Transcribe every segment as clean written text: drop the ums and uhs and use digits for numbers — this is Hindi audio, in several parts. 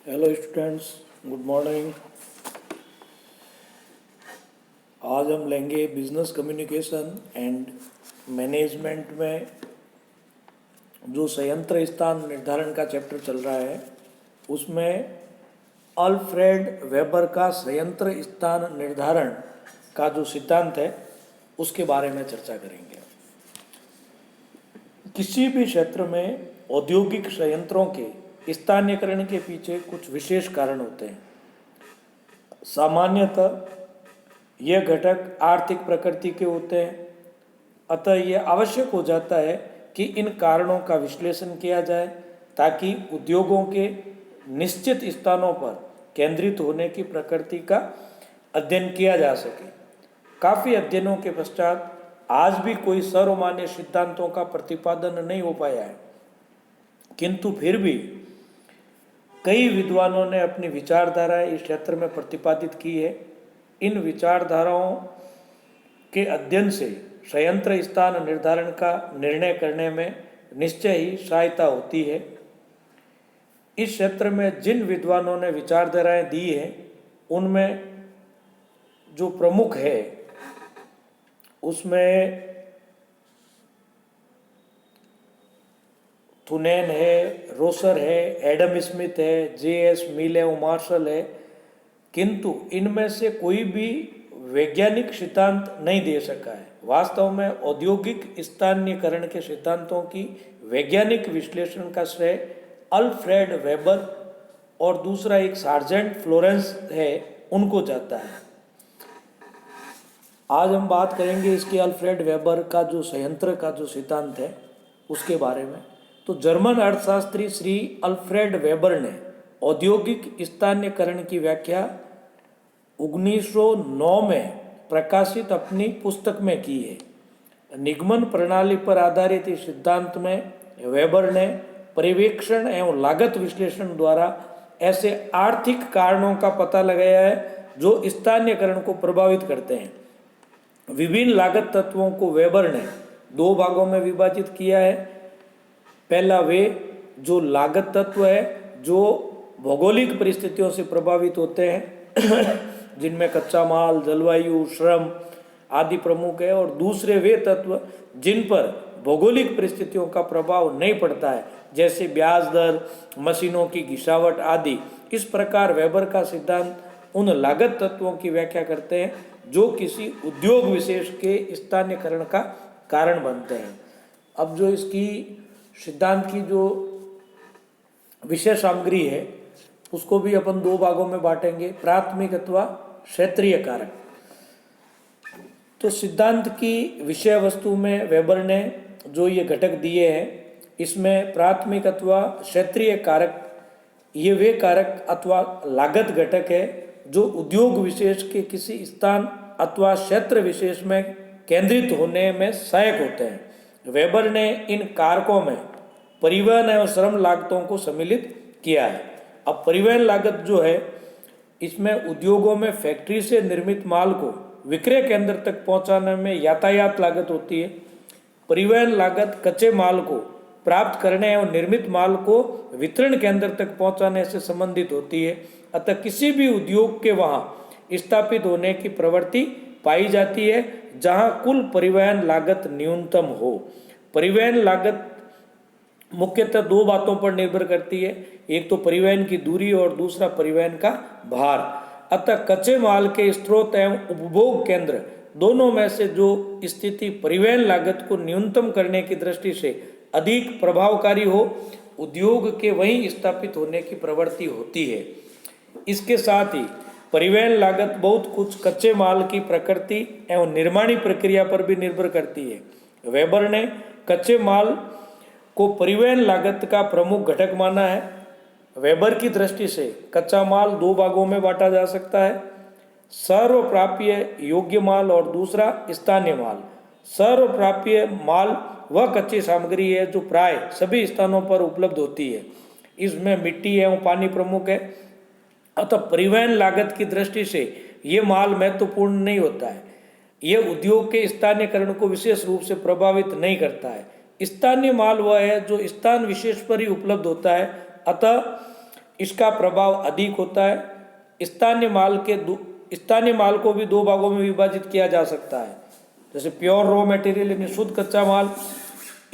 Hello students, good morning. आज हम लेंगे बिजनेस कम्युनिकेशन एंड मैनेजमेंट में जो संयंत्र स्थान निर्धारण का चैप्टर चल रहा है उसमें अल्फ्रेड वेबर का संयंत्र स्थान निर्धारण का जो सिद्धांत है उसके बारे में चर्चा करेंगे। किसी भी क्षेत्र में औद्योगिक संयंत्रों के स्थानीयकरण के पीछे कुछ विशेष कारण होते हैं। सामान्यतः यह घटक आर्थिक प्रकृति के होते हैं, अतः यह आवश्यक हो जाता है कि इन कारणों का विश्लेषण किया जाए ताकि उद्योगों के निश्चित स्थानों पर केंद्रित होने की प्रकृति का अध्ययन किया जा सके। काफ़ी अध्ययनों के पश्चात आज भी कोई सर्वमान्य सिद्धांतों का प्रतिपादन नहीं हो पाया है, किंतु फिर भी कई विद्वानों ने अपनी विचारधाराएं इस क्षेत्र में प्रतिपादित की है। इन विचारधाराओं के अध्ययन से संयंत्र स्थान निर्धारण का निर्णय करने में निश्चय ही सहायता होती है। इस क्षेत्र में जिन विद्वानों ने विचारधाराएं दी हैं उनमें जो प्रमुख है उसमें थुनेन है, रोसर है, एडम स्मिथ है, जे.एस. मिलेव मार्शल है, किंतु इनमें से कोई भी वैज्ञानिक सिद्धांत नहीं दे सका है। वास्तव में औद्योगिक स्थानीयकरण के सिद्धांतों की वैज्ञानिक विश्लेषण का श्रेय अल्फ्रेड वेबर और दूसरा एक सार्जेंट फ्लोरेंस है उनको जाता है। आज हम बात करेंगे इसके अल्फ्रेड वेबर का जो संयंत्र का जो सिद्धांत है उसके बारे में। तो जर्मन अर्थशास्त्री श्री अल्फ्रेड वेबर ने औद्योगिक स्थानीयकरण की व्याख्या 1909 में प्रकाशित अपनी पुस्तक में की है। निगमन प्रणाली पर आधारित इस सिद्धांत में वेबर ने पर्यवेक्षण एवं लागत विश्लेषण द्वारा ऐसे आर्थिक कारणों का पता लगाया है जो स्थानीयकरण को प्रभावित करते हैं। विभिन्न लागत तत्वों को वेबर ने दो भागों में विभाजित किया है। पहला वे जो लागत तत्व है जो भौगोलिक परिस्थितियों से प्रभावित होते हैं जिनमें कच्चा माल, जलवायु, श्रम आदि प्रमुख है, और दूसरे वे तत्व जिन पर भौगोलिक परिस्थितियों का प्रभाव नहीं पड़ता है जैसे ब्याज दर, मशीनों की घिसावट आदि। इस प्रकार वेबर का सिद्धांत उन लागत तत्वों की व्याख्या करते हैं जो किसी उद्योग विशेष के स्थानीयकरण का कारण बनते हैं। अब जो इसकी सिद्धांत की जो विषय सामग्री है उसको भी अपन दो भागों में बांटेंगे, प्राथमिक अथवा क्षेत्रीय कारक। तो सिद्धांत की विषय वस्तु में वेबर ने जो ये घटक दिए हैं इसमें प्राथमिक अथवा क्षेत्रीय कारक ये वे कारक अथवा लागत घटक है जो उद्योग विशेष के किसी स्थान अथवा क्षेत्र विशेष में केंद्रित होने में सहायक होते हैं। वेबर ने इन कारकों में परिवहन एवं श्रम लागतों को सम्मिलित किया है। अब परिवहन लागत जो है इसमें उद्योगों में फैक्ट्री से निर्मित माल को विक्रय केंद्र तक पहुंचाने में यातायात लागत होती है। परिवहन लागत कच्चे माल को प्राप्त करने एवं निर्मित माल को वितरण केंद्र तक पहुंचाने से संबंधित होती है। अतः किसी भी उद्योग के वहां स्थापित होने की प्रवृत्ति पाई जाती है जहां कुल परिवहन लागत न्यूनतम हो। परिवहन लागत मुख्यतः दो बातों पर निर्भर करती है, एक तो परिवहन की दूरी और दूसरा परिवहन का भार। अतः कच्चे माल के स्रोत एवं उपभोग केंद्र दोनों में से जो स्थिति परिवहन लागत को न्यूनतम करने की दृष्टि से अधिक प्रभावकारी हो उद्योग के वहीं स्थापित होने की प्रवृत्ति होती है। इसके साथ ही परिवहन लागत बहुत कुछ कच्चे माल की प्रकृति एवं निर्माणी प्रक्रिया पर भी निर्भर करती है। वेबर ने कच्चे माल को परिवहन लागत का प्रमुख घटक माना है। वेबर की दृष्टि से कच्चा माल दो भागों में बांटा जा सकता है, सर्वप्राप्य योग्य माल और दूसरा स्थानीय माल। सर्वप्राप्य माल वह कच्ची सामग्री है जो प्राय सभी स्थानों पर उपलब्ध होती है। इसमें मिट्टी एवं पानी प्रमुख है। अतः परिवहन लागत की दृष्टि से ये माल महत्वपूर्ण नहीं होता है। यह उद्योग के स्थानीयकरण को विशेष रूप से प्रभावित नहीं करता है। स्थानीय माल वह है जो स्थान विशेष पर ही उपलब्ध होता है। अतः इसका प्रभाव अधिक होता है। स्थानीय माल को भी दो भागों में विभाजित किया जा सकता है, जैसे प्योर रॉ मटेरियल यानी शुद्ध कच्चा माल।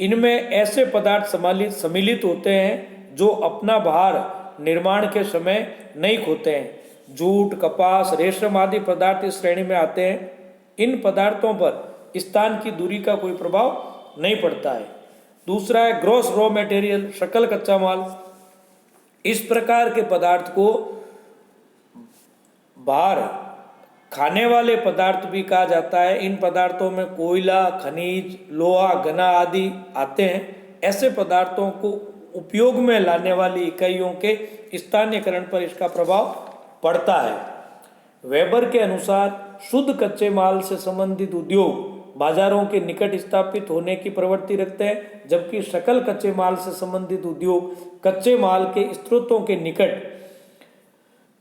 इनमें ऐसे पदार्थ सम्मिलित होते हैं जो अपना भार निर्माण के समय नहीं खोते हैं। जूट, कपास, रेशम आदि पदार्थ इस श्रेणी में आते हैं। इन पदार्थों पर स्थान की दूरी का कोई प्रभाव नहीं पड़ता है। दूसरा है ग्रॉस रॉ मटेरियल, सकल कच्चा माल। इस प्रकार के पदार्थ को भार खाने वाले पदार्थ भी कहा जाता है। इन पदार्थों में कोयला, खनिज, लोहा, घना आदि आते हैं। ऐसे पदार्थों को उपयोग में लाने वाली इकाइयों के स्थानीयकरण पर इसका प्रभाव पड़ता है। वेबर के अनुसार शुद्ध कच्चे माल से संबंधित उद्योग बाजारों के निकट स्थापित होने की प्रवृत्ति रखते हैं, जबकि सकल कच्चे माल से संबंधित उद्योग कच्चे माल के स्रोतों के निकट।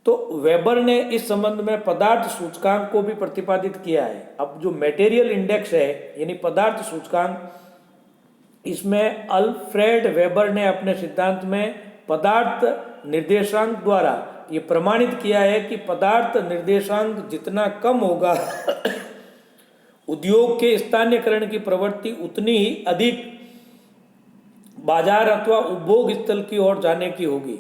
तो वेबर ने इस संबंध में पदार्थ सूचकांक को भी प्रतिपादित किया है। अब जो मटेरियल इंडेक्स है यानी पदार्थ सूचकांक, इसमें अल्फ्रेड वेबर ने अपने सिद्धांत में पदार्थ निर्देशांक द्वारा ये प्रमाणित किया है कि पदार्थ निर्देशांक जितना कम होगा उद्योग के स्थानीयकरण की प्रवृत्ति उतनी ही अधिक बाजार अथवा उपभोग स्थल की ओर जाने की होगी,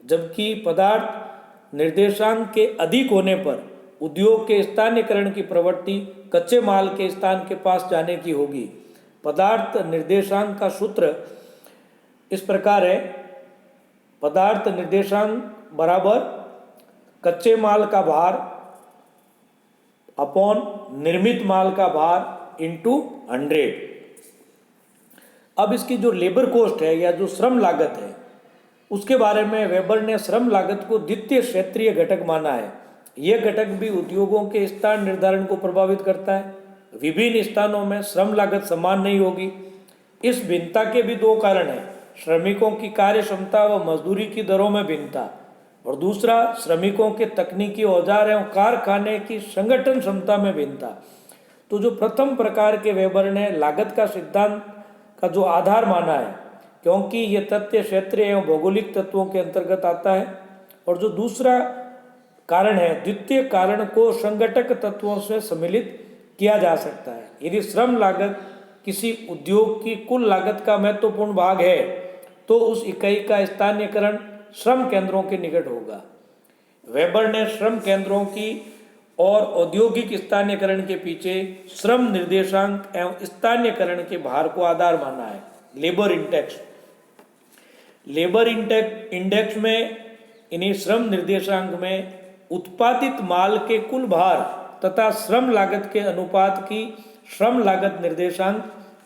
जबकि पदार्थ निर्देशांक के अधिक होने पर उद्योग के स्थानीयकरण की प्रवृत्ति कच्चे माल के स्थान के पास जाने की होगी। पदार्थ निर्देशांक का सूत्र इस प्रकार है: पदार्थ निर्देशांक बराबर कच्चे माल का भार अपॉन निर्मित माल का भार इंटू 100। अब इसकी जो लेबर कॉस्ट है या जो श्रम लागत है, उसके बारे में वेबर ने श्रम लागत को द्वितीय क्षेत्रीय घटक माना है। यह घटक भी उद्योगों के स्थान निर्धारण को प्रभावित करता है। विभिन्न स्थानों में श्रम लागत समान नहीं होगी। इस भिन्नता के भी दो कारण हैं: श्रमिकों की कार्य क्षमता व मजदूरी की दरों में भिन्नता, और दूसरा श्रमिकों के तकनीकी औजार एवं कारखाने की संगठन क्षमता में भिन्नता। तो जो प्रथम प्रकार के वेबर ने लागत का सिद्धांत का जो आधार माना है, क्योंकि यह तथ्य क्षेत्रीय एवं भौगोलिक तत्वों के अंतर्गत आता है। और जो दूसरा कारण है, द्वितीय कारण को संगठक तत्वों से सम्मिलित किया जा सकता है। यदि श्रम लागत किसी उद्योग की कुल लागत का महत्वपूर्ण भाग है, तो उस इकाई का स्थानीयकरण श्रम केंद्रों के निकट होगा। वेबर ने श्रम केंद्रों की और औद्योगिक स्थानीयकरण के पीछे श्रम निर्देशांक एवं स्थानीयकरण के भार को आधार माना है। लेबर इंडेक्स में इन्हीं श्रम निर्देशांक में उत्पादित माल के कुल भार तथा श्रम लागत के अनुपात की श्रम लागत निर्देशांक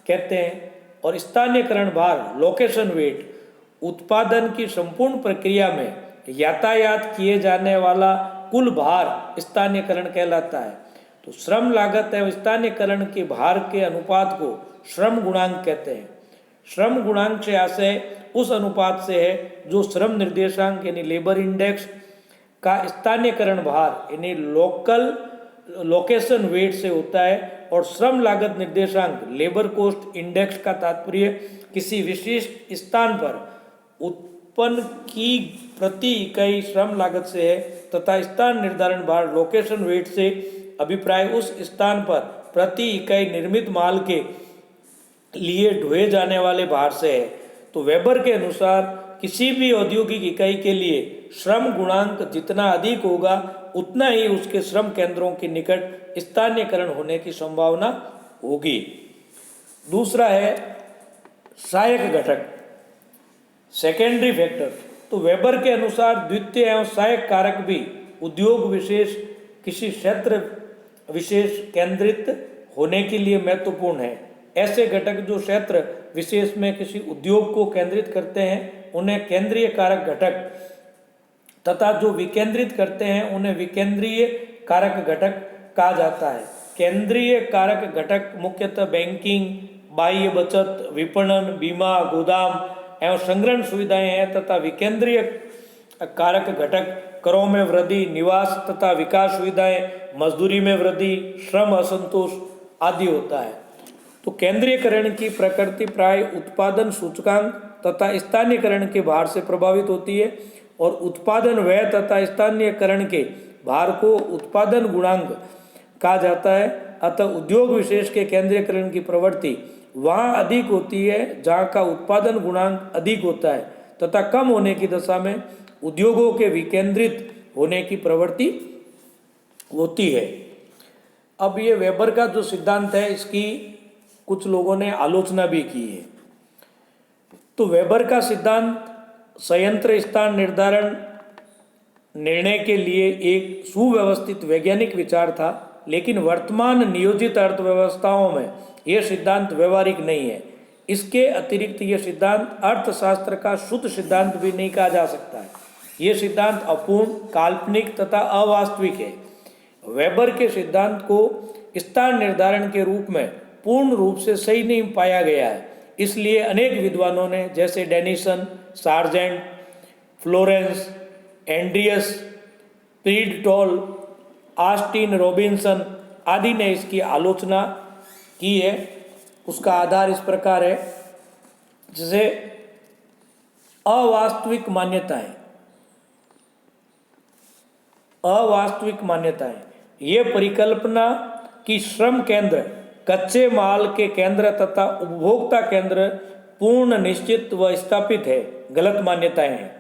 कहते हैं, और स्थानीयकरण भार लोकेशन वेट उत्पादन की संपूर्ण प्रक्रिया में यातायात किए जाने वाला कुल भार स्थानीयकरण कहलाता है। तो श्रम लागत एवं स्थानीयकरण के भार के अनुपात को श्रम गुणांक कहते हैं। श्रम गुणांक से आशय उस अनुपात से है जो श्रम निर्देशांक यानी लेबर इंडेक्स का स्थानीयकरण भार यानी लोकेशन वेट से होता है, और श्रम लागत निर्देशांक लेबर कॉस्ट इंडेक्स का तात्पर्य किसी विशिष्ट स्थान पर उत्पन्न की प्रति इकाई श्रम लागत से है, तथा स्थान निर्धारण भार लोकेशन वेट से अभिप्राय उस स्थान पर प्रति इकाई निर्मित माल के लिए ढोए जाने वाले भार से है। तो वेबर के अनुसार किसी भी औद्योगिक इकाई के लिए श्रम गुणांक जितना अधिक होगा, उतना ही उसके श्रम केंद्रों के निकट स्थानीयकरण होने की संभावना होगी। दूसरा है सहायक घटक, सेकेंडरी फैक्टर। तो वेबर के अनुसार द्वितीय एवं सहायक कारक भी उद्योग विशेष किसी क्षेत्र विशेष केंद्रित होने के लिए महत्वपूर्ण है। ऐसे घटक जो क्षेत्र विशेष में किसी उद्योग को केंद्रित करते हैं उन्हें केंद्रीय कारक घटक, तथा जो विकेंद्रित करते हैं उन्हें विकेंद्रीय कारक घटक कहा जाता है। केंद्रीय कारक घटक मुख्यतः बैंकिंग, बाह्य बचत, विपणन, बीमा, गोदाम एवं संग्रहण सुविधाएं हैं, तथा विकेंद्रीय कारक घटक करों में वृद्धि, निवास तथा विकास सुविधाएं, मजदूरी में वृद्धि, श्रम असंतोष आदि होता है। तो केंद्रीयकरण की प्रकृति प्राय उत्पादन सूचकांक तथा स्थानीयकरण के भार से प्रभावित होती है। और उत्पादन व्यय तथा स्थानीयकरण के भार को उत्पादन गुणांक कहा जाता है। अतः उद्योग विशेष के केंद्रीयकरण की प्रवृत्ति वहाँ अधिक होती है जहाँ का उत्पादन गुणांक अधिक होता है तथा कम होने की दशा में उद्योगों के विकेंद्रित होने की प्रवृत्ति होती है। अब ये वेबर का जो सिद्धांत है इसकी कुछ लोगों ने आलोचना भी की है। तो वेबर का सिद्धांत संयंत्र स्थान निर्धारण निर्णय के लिए एक सुव्यवस्थित वैज्ञानिक विचार था, लेकिन वर्तमान नियोजित अर्थव्यवस्थाओं में यह सिद्धांत व्यवहारिक नहीं है। इसके अतिरिक्त यह सिद्धांत अर्थशास्त्र का शुद्ध सिद्धांत भी नहीं कहा जा सकता है। यह सिद्धांत अपूर्ण, काल्पनिक तथा अवास्तविक है। वेबर के सिद्धांत को स्थान निर्धारण के रूप में पूर्ण रूप से सही नहीं पाया गया है। इसलिए अनेक विद्वानों ने, जैसे डेनिसन, सार्जेंट, फ्लोरेंस, एंड्रियस, प्रीडटॉल, ऑस्टिन रॉबिन्सन आदि ने इसकी आलोचना की है। उसका आधार इस प्रकार है, जैसे अवास्तविक मान्यताएं। अवास्तविक मान्यताएं ये परिकल्पना कि श्रम केंद्र, कच्चे माल के केंद्र तथा उपभोक्ता केंद्र पूर्ण निश्चित व स्थापित है, गलत मान्यताएं हैं।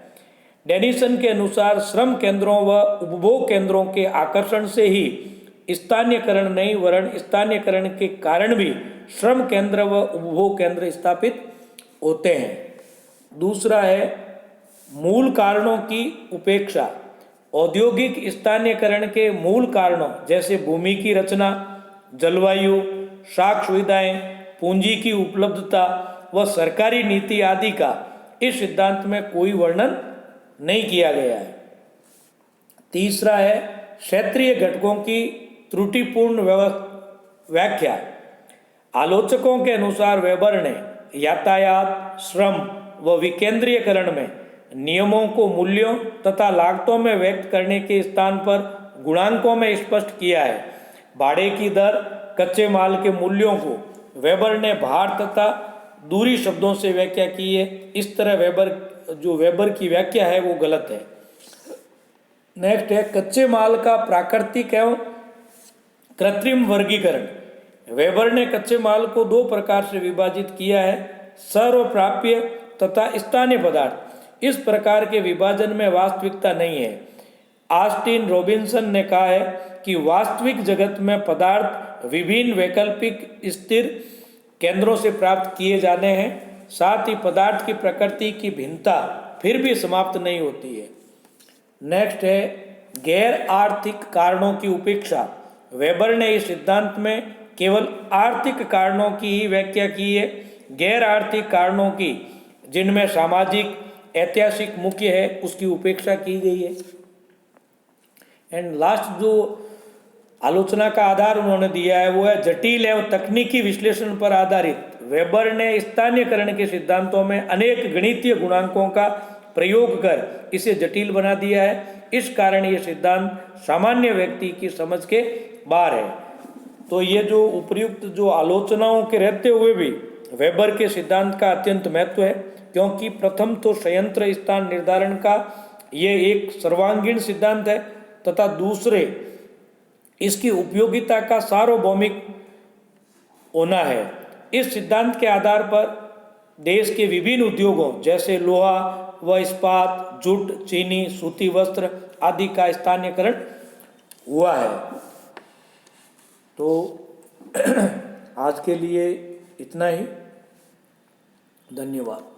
डेनिसन के अनुसार श्रम केंद्रों व उपभोग केंद्रों के आकर्षण से ही स्थानीयकरण नहीं वरन स्थानीयकरण के कारण भी श्रम केंद्र व उपभोग केंद्र स्थापित होते हैं। दूसरा है मूल कारणों की उपेक्षा। औद्योगिक स्थानीयकरण के मूल कारणों जैसे भूमि की रचना, जलवायु, साख सुविधाएं, पूंजी की उपलब्धता व सरकारी नीति आदि का इस सिद्धांत में कोई वर्णन नहीं किया गया है। तीसरा है क्षेत्रीय घटकों की त्रुटिपूर्ण व्याख्या। आलोचकों के अनुसार वेबर ने यातायात, श्रम व विकेंद्रीयकरण में नियमों को मूल्यों तथा लागतों में व्यक्त करने के स्थान पर गुणांकों में स्पष्ट किया है। भाड़े की दर, कच्चे माल के मूल्यों को वेबर ने भार तथा दूरी शब्दों से व्याख्या की है। इस तरह वेबर की व्याख्या है वो गलत है। नेक्स्ट है कच्चे माल का प्राकृतिक एवं कृत्रिम वर्गीकरण। वेबर ने कच्चे माल को दो प्रकार से विभाजित किया है, सर्वप्राप्य तथा स्थानीय पदार्थ। इस प्रकार के विभाजन में वास्तविकता नहीं है। ऑस्टिन रॉबिन्सन ने कहा है कि वास्तविक जगत में पदार्थ विभिन्न वैकल्पिक स्थिर केंद्रों से प्राप्त किए जाने हैं। साथ ही पदार्थ की प्रकृति की भिन्नता फिर भी समाप्त नहीं होती है। नेक्स्ट है गैर आर्थिक कारणों की उपेक्षा। वेबर ने इस सिद्धांत में केवल आर्थिक कारणों की ही व्याख्या की है, गैर आर्थिक कारणों की, जिनमें सामाजिक ऐतिहासिक मुख्य है, उसकी उपेक्षा की गई है। एंड लास्ट जो आलोचना का आधार उन्होंने दिया है वो है जटिल एवं तकनीकी विश्लेषण पर आधारित। वेबर ने स्थानीयकरण के सिद्धांतों में अनेक गणितीय गुणांकों का प्रयोग कर इसे जटिल बना दिया है। इस कारण ये सिद्धांत सामान्य व्यक्ति की समझ के बाहर है। तो ये जो उपर्युक्त जो आलोचनाओं के रहते हुए भी वेबर के सिद्धांत का अत्यंत महत्व है, क्योंकि प्रथम तो संयंत्र स्थान निर्धारण का ये एक सर्वांगीण सिद्धांत है तथा दूसरे इसकी उपयोगिता का सार्वभौमिक होना है। इस सिद्धांत के आधार पर देश के विभिन्न उद्योगों जैसे लोहा व इस्पात, जूट, चीनी, सूती वस्त्र आदि का स्थानीयकरण हुआ है। तो आज के लिए इतना ही। धन्यवाद।